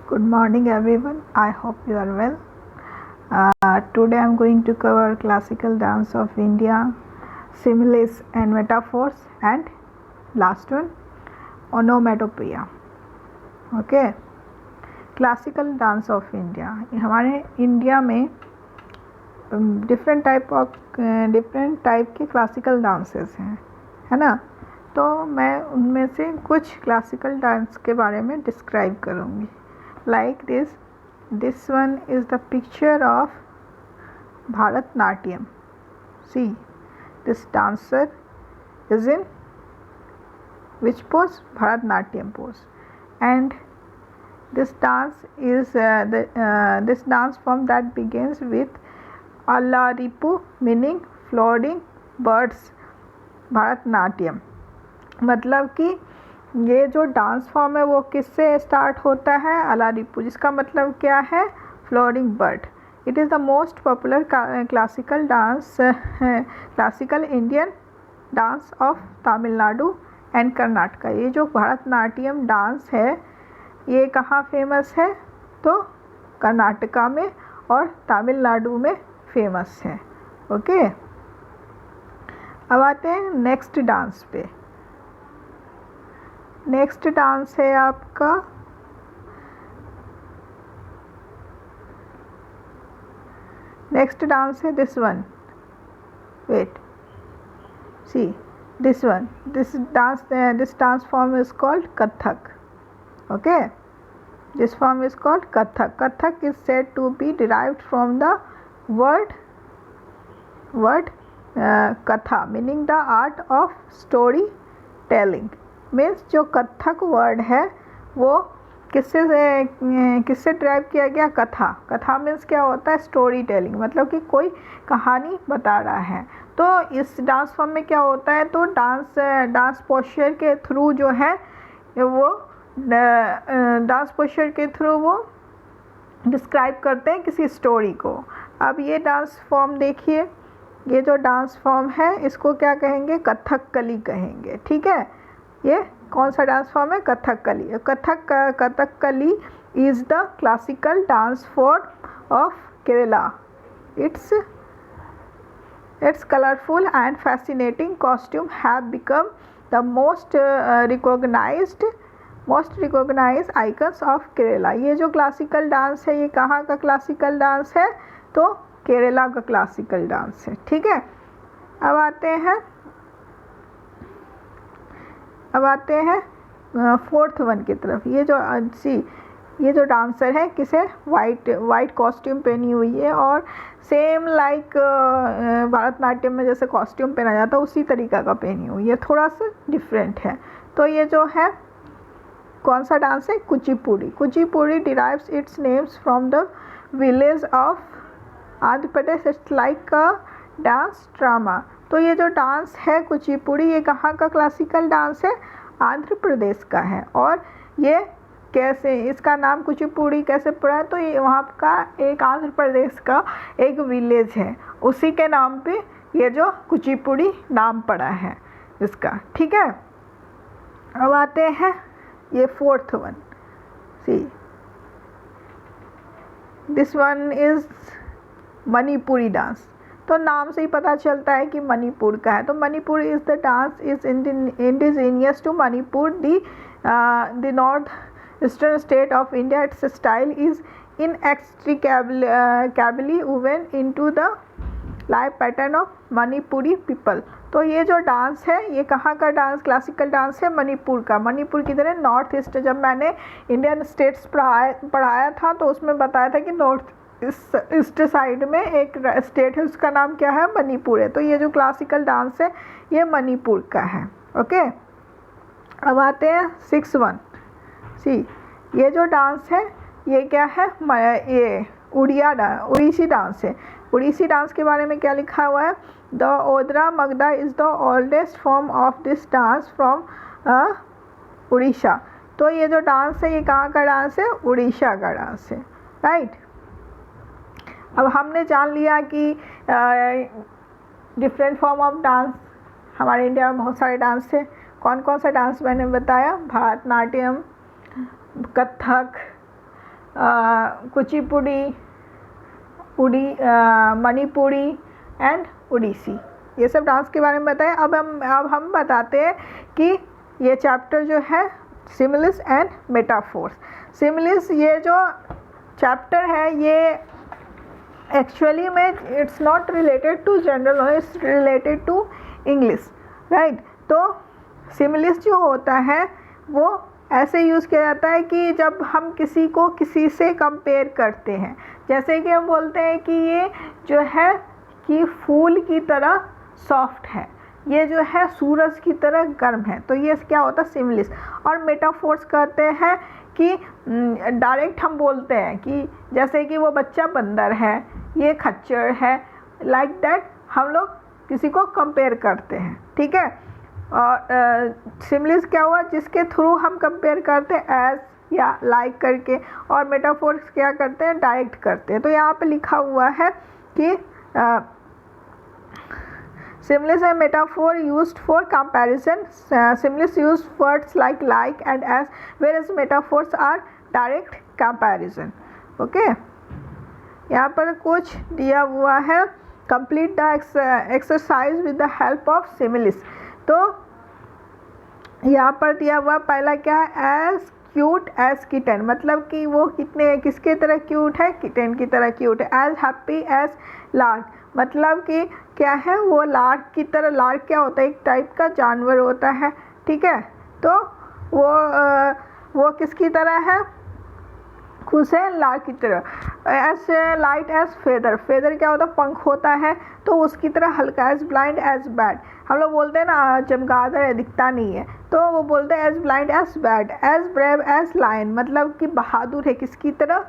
Good morning everyone. I hope you are well. Today I am going to cover classical dance of India, similes and metaphors, and last one onomatopoeia. Okay. Classical dance of India, हमारे India में different type के classical dances हैं, है ना। तो मैं उनमें से कुछ क्लासिकल डांस के बारे में डिस्क्राइब करूँगी. Like this one is the picture of Bharatnatyam. See, this dancer is in which pose? Bharatnatyam pose. And this dance is this dance form that begins with Alaripu, meaning floating birds. Bharatnatyam मतलब कि ये जो dance form है वो किससे start होता है? अलारिपू, जिसका मतलब क्या है? Flooring bird. It is the most popular classical dance, classical Indian dance of Tamil Nadu and Karnataka. ये जो भरतनाट्यम डांस है ये कहाँ फेमस है? तो कर्नाटका में और तमिलनाडु में फेमस है. ओके, अब आते हैं नेक्स्ट डांस पे. नेक्स्ट डांस है आपका this one. Wait, see this one. This dance form is called Kathak. Okay, this form is called Kathak. Kathak is said to be derived from the word katha, meaning the art of story telling. Means जो Kathak word है वो किससे drive किया गया? कथा. कथा means क्या होता है? स्टोरी टेलिंग, मतलब कि कोई कहानी बता रहा है. तो इस डांस फॉर्म में क्या होता है? तो डांस पोस्चर के थ्रू जो है वो डांस पोस्चर के थ्रू वो डिस्क्राइब करते हैं किसी स्टोरी को. अब ये डांस फॉर्म देखिए, ये जो डांस फॉर्म है इसको क्या कहेंगे? कथकली कहेंगे. ठीक है, ये कौन सा डांस फॉर्म है? Kathakali. Kathakali is the classical dance form of Kerala. It's colourful and fascinating costume have become the most recognised icons of Kerala. ये जो क्लासिकल डांस है ये कहाँ का क्लासिकल डांस है? तो केरला का क्लासिकल डांस है. ठीक है, अब आते हैं फोर्थ वन की तरफ. ये जो डांसर है किसे वाइट कॉस्ट्यूम पहनी हुई है और सेम लाइक भरतनाट्यम में जैसे कॉस्ट्यूम पहना जाता है उसी तरीका का पहनी हुई है, थोड़ा सा डिफरेंट है. तो ये जो है कौन सा डांस है? Kuchipudi. Kuchipudi derives it's names from the village of Andhra Pradesh. It's like a dance drama. तो ये जो डांस है कुचिपुड़ी ये कहाँ का क्लासिकल डांस है? आंध्र प्रदेश का है. और ये कैसे, इसका नाम कुचिपुड़ी कैसे पड़ा है? तो ये वहाँ का एक आंध्र प्रदेश का एक विलेज है, उसी के नाम पे ये जो कुचिपुड़ी नाम पड़ा है इसका. ठीक है, अब आते हैं ये fourth one. C this one is Manipuri dance. तो नाम से ही पता चलता है कि मणिपुर का है. तो Manipur is the dance is indigenous to Manipur, the north eastern state of India. It's style is inextricably woven into the life pattern of Manipuri people. तो ये जो डांस है ये कहाँ का डांस क्लासिकल डांस है? मणिपुर का. मणिपुर की तरह नॉर्थ ईस्ट, जब मैंने इंडियन स्टेट्स पढ़ाया था तो उसमें बताया था कि नॉर्थ ईस्ट साइड में एक स्टेट है उसका नाम क्या है? मणिपुर है. तो ये जो क्लासिकल डांस है ये मणिपुर का है. ओके, अब आते हैं 6 1. सी ये जो डांस है ये क्या है? ये उड़ीसी डांस है. उड़ीसी डांस के बारे में क्या लिखा हुआ है? The Odra Magadha is the oldest form of this dance from Orissa. तो ये जो डांस है ये कहाँ का डांस है? उड़ीसा का डांस है. राइट. अब हमने जान लिया कि डिफरेंट फॉर्म ऑफ डांस हमारे इंडिया में बहुत सारे डांस थे. कौन कौन सा डांस मैंने बताया? भरतनाट्यम, कथक, कुचिपुड़ी, मणिपुरी एंड उड़ीसी, ये सब डांस के बारे में बताएं। अब हम बताते हैं कि ये चैप्टर जो है सिमिलिस एंड मेटाफोर्स। सिमिलिस ये जो चैप्टर है ये एक्चुअली में it's not related to general knowledge, it's related to English, right. तो सिमिलिस जो होता है वो ऐसे यूज़ किया जाता है कि जब हम किसी को किसी से कंपेयर करते हैं, जैसे कि हम बोलते हैं कि ये जो है कि फूल की तरह सॉफ्ट है, ये जो है सूरज की तरह गर्म है, तो ये क्या होता है सिमिलिस। और मेटाफोर्स कहते हैं कि डायरेक्ट हम बोलते हैं कि जैसे कि वो बच्चा बंदर है, ये खच्चर है, लाइक दैट हम लोग किसी को कंपेयर करते हैं, ठीक है। और सिमिलिस क्या हुआ, जिसके थ्रू हम कंपेयर करते हैं एज या लाइक करके, और मेटाफोर्स क्या करते हैं डायरेक्ट करते हैं। तो यहाँ पे लिखा हुआ है कि सिमिलिस है metaphor used for comparison. Similes use words like and as, whereas metaphors are direct comparison. Okay, यहाँ पर कुछ दिया हुआ है, complete the exercise with the help of similes. तो यहाँ पर दिया हुआ पहला क्या है, एज क्यूट एज किटन, मतलब कि वो किसके तरह क्यूट है, किटन की तरह क्यूट है। एज हैप्पी एज लार्क, मतलब कि क्या है वो लार्क की तरह। लार्क क्या होता है, एक टाइप का जानवर होता है, ठीक है। तो वो किसकी तरह है, खुश है लार्क की तरह। As light as feather, feather क्या होता है पंख होता है, तो उसकी तरह हल्का। एज ब्लाइंड एज बैड, हम लोग बोलते हैं ना चमगादड़ है दिखता नहीं है, तो वो बोलते हैं as blind as bat. As brave as lion, मतलब कि बहादुर है किसकी तरह,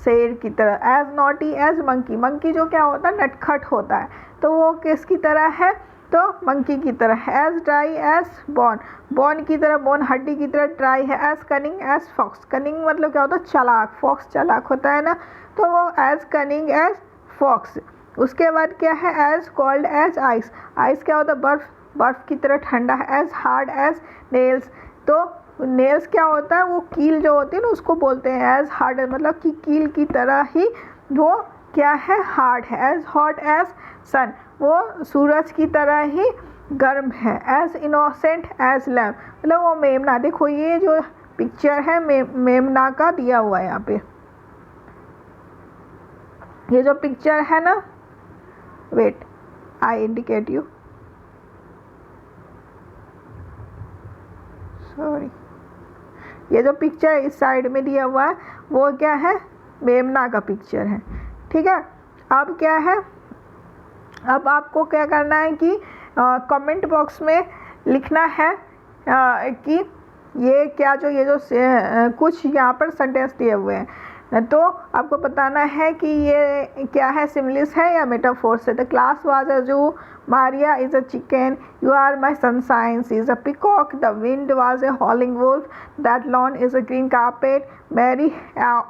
शेर की तरह। As naughty as monkey, monkey जो क्या होता है नटखट होता है, तो वो किसकी तरह है, तो मंकी की तरह। As dry as bone, bone की तरह, बोन हड्डी की तरह ड्राई है। As cunning as fox, cunning मतलब क्या होता है चालाक, फॉक्स चालाक होता है ना, तो वो एज कनिंग एज फॉक्स। उसके बाद क्या है, as cold as ice, ice क्या होता है बर्फ, बर्फ की तरह ठंडा है। एज हार्ड एज नेल्स, तो नेल्स क्या होता है वो कील जो होती है ना उसको बोलते हैं एज हार्ड, मतलब कि कील की तरह ही वो क्या है हार्ड है। एज हॉट एज सन, वो सूरज की तरह ही गर्म है। एज इनोसेंट एज लैम्ब, मतलब वो मेमना, देखो ये जो पिक्चर है मेमना का दिया हुआ है यहाँ पे, ये जो पिक्चर है ना, wait I indicate you, sorry, ये जो पिक्चर इस साइड में दिया हुआ है वो क्या है मेमना का पिक्चर है, ठीक है। अब क्या है, अब आपको क्या करना है कि कमेंट बॉक्स में लिखना है कि ये क्या जो कुछ यहाँ पर सेंटेंस दिए हुए हैं, तो आपको बताना है कि ये क्या है सिमिलिस है या मेटाफोर्स है। द क्लास वाज अ जू, Maria is a chicken, you are my sunshine, she is a peacock, the wind was a howling wolf, that lawn is a green carpet, Mary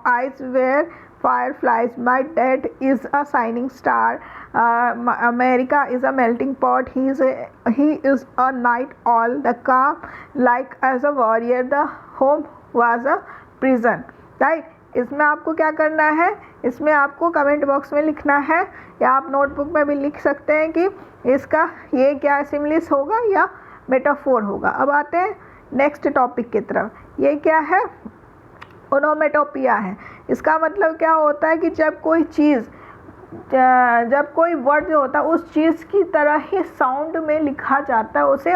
eyes were fireflies, my dad is a shining star, America is a melting pot, he is a night owl, the calm like as a warrior, the home was a prison, right। इसमें आपको क्या करना है, इसमें आपको comment box में लिखना है या आप नोटबुक में भी लिख सकते हैं कि इसका ये क्या सिमिलिस होगा या मेटाफोर होगा। अब आते हैं नेक्स्ट टॉपिक की तरफ। ये क्या है, ओनोमेटोपिया है। इसका मतलब क्या होता है कि जब कोई वर्ड जो होता है उस चीज़ की तरह ही साउंड में लिखा जाता है, उसे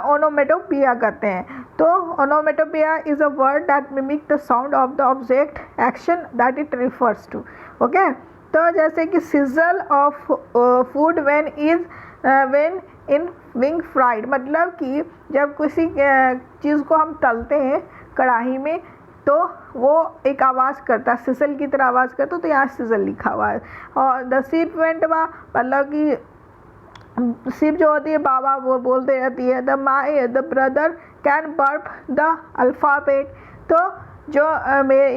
ओनोमेटोपिया कहते हैं। तो onomatopoeia is a word that mimic the sound of the object action that it refers to. Okay, तो जैसे कि sizzle of food when being fried, मतलब कि जब किसी चीज़ को हम तलते हैं कढ़ाई में तो वो एक आवाज़ करता है, सिजल की तरह आवाज़ करता है, तो यहाँ सिजल लिखा हुआ है। और द शिप वेंट बा, मतलब कि शिप जो होती है बाबा वो बोलते रहती है। The brother can burp the alphabet, तो जो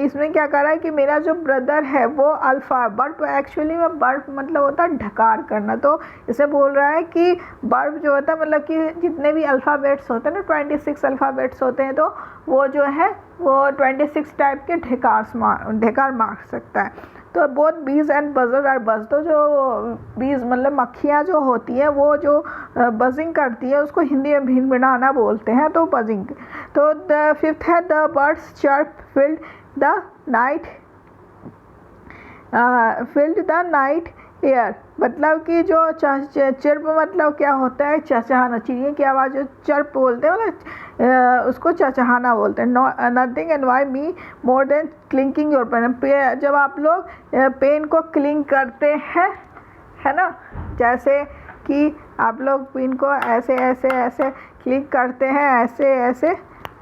इसमें क्या कर रहा है कि मेरा जो ब्रदर है वो अल्फ़ा, बर्ब एक्चुअली में बर्ब मतलब होता है ढकार करना। तो इसे बोल रहा है कि बर्ब जो होता है मतलब कि जितने भी अल्फ़ाबेट्स होते हैं ना 26 अल्फ़ाबेट्स होते हैं, तो वो जो है वो 26 टाइप के ढकार मार सकता है। तो बोथ बीज एंड बजर आर बज, तो जो बीज मतलब मक्खियाँ जो होती हैं वो जो बजिंग करती है उसको हिंदी में भिनभिनाना बोलते हैं, तो बजिंग। तो द फिफ्थ है the birds chirp filled the night air, मतलब कि जो चर्प मतलब क्या होता है चहचहाना, चिड़िया की आवाज़ जो चर्प बोलते हैं मतलब उसको चहचहाना बोलते हैं। Nothing and why me more than clinking your pen, जब आप लोग पेन को क्लिंक करते हैं है ना, जैसे कि आप लोग पेन को ऐसे ऐसे ऐसे क्लिंक करते हैं, ऐसे ऐसे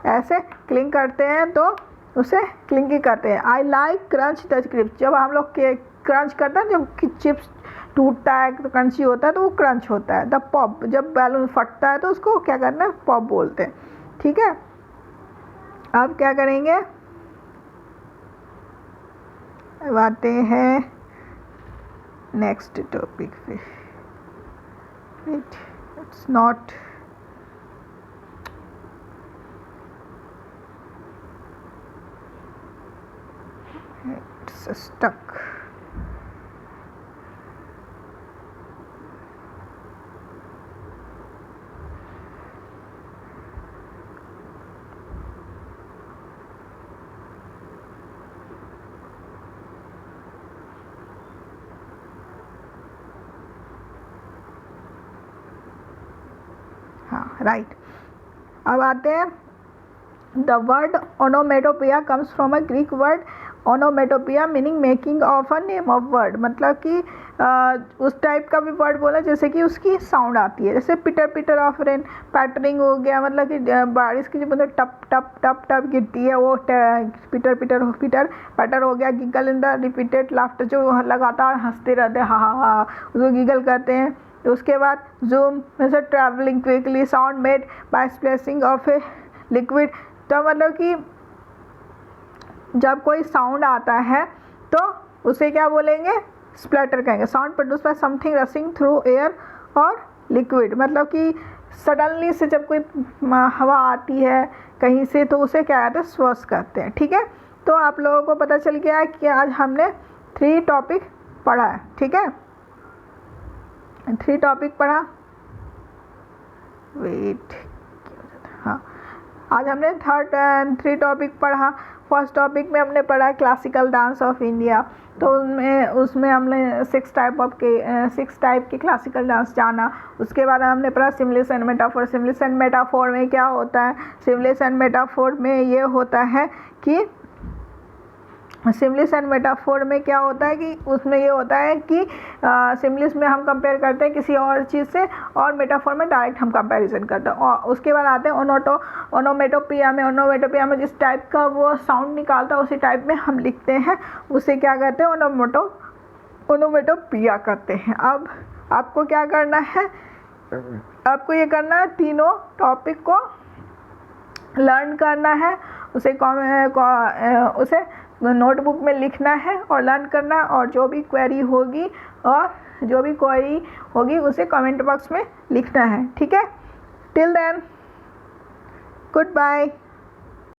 ऐसे क्लिंक करते हैं तो उसे क्लिंकी कहते हैं। I like crunch the chips, जब हम लोग क्रंच करते हैं, जब चिप्स टूटता है तो क्रंची होता है तो वो क्रंच होता है। द पॉप, जब बैलून फटता है तो उसको क्या करना है, पॉप बोलते हैं। ठीक है, अब क्या करेंगे, अब आते हैं नेक्स्ट टॉपिक पे। It's not stuck. हाँ राइट, अब आते हैं the word onomatopoeia comes from a Greek word onomatopoeia meaning making of a name of word, मतलब कि उस टाइप का भी वर्ड बोला जैसे कि उसकी साउंड आती है, जैसे पिटर पिटर ऑफ रेन, पैटरिंग हो गया, मतलब कि बारिश की जो मतलब टप टप टप टप गिरती है वो पिटर पिटर पिटर पैटर हो गया। Giggle in the repeated laughter, जो लगातार हंसते रहते हैं हा हा हा, उसको गिगल कहते हैं। उसके बाद जूम जैसे travelling quickly, sound made by splashing of a liquid, तो मतलब कि जब कोई साउंड आता है तो उसे क्या बोलेंगे, स्प्लैटर कहेंगे। Sound produce by something rushing through air और लिक्विड, मतलब कि सडनली से जब कोई हवा आती है कहीं से तो उसे क्या कहते हैं, स्वर्स कहते हैं। ठीक है, तो आप लोगों को पता चल गया कि आज हमने 3 टॉपिक पढ़ा है। ठीक है, 3 टॉपिक पढ़ा, वेट, हाँ आज हमने 3 टॉपिक पढ़ा। फर्स्ट टॉपिक में हमने पढ़ा क्लासिकल डांस ऑफ इंडिया, तो उसमें हमने 6 टाइप के क्लासिकल डांस जाना। उसके बाद हमने पढ़ा सिमिलिस एंड मेटाफोर। सिमिलिस एंड मेटाफोर में क्या होता है, सिमिलिस एंड मेटाफोर में ये होता है कि सिमिलिस एंड मेटाफोर में क्या होता है कि उसमें ये होता है कि सिमिलिस में हम कंपेयर करते हैं किसी और चीज़ से, और मेटाफोर में डायरेक्ट हम कंपैरिजन करते हैं। और उसके बाद आते हैं ओनोमेटोपिया में। ओनोमेटोपिया में जिस टाइप का वो साउंड निकालता है उसी टाइप में हम लिखते हैं, उसे क्या कहते हैं, ओनोमेटोपिया कहते हैं। अब आपको क्या करना है, आपको ये करना है, तीनों टॉपिक को लर्न करना है, उसे नोटबुक में लिखना है और लर्न करना, और जो भी क्वेरी होगी उसे कमेंट बॉक्स में लिखना है। ठीक है, टिल देन गुड बाय।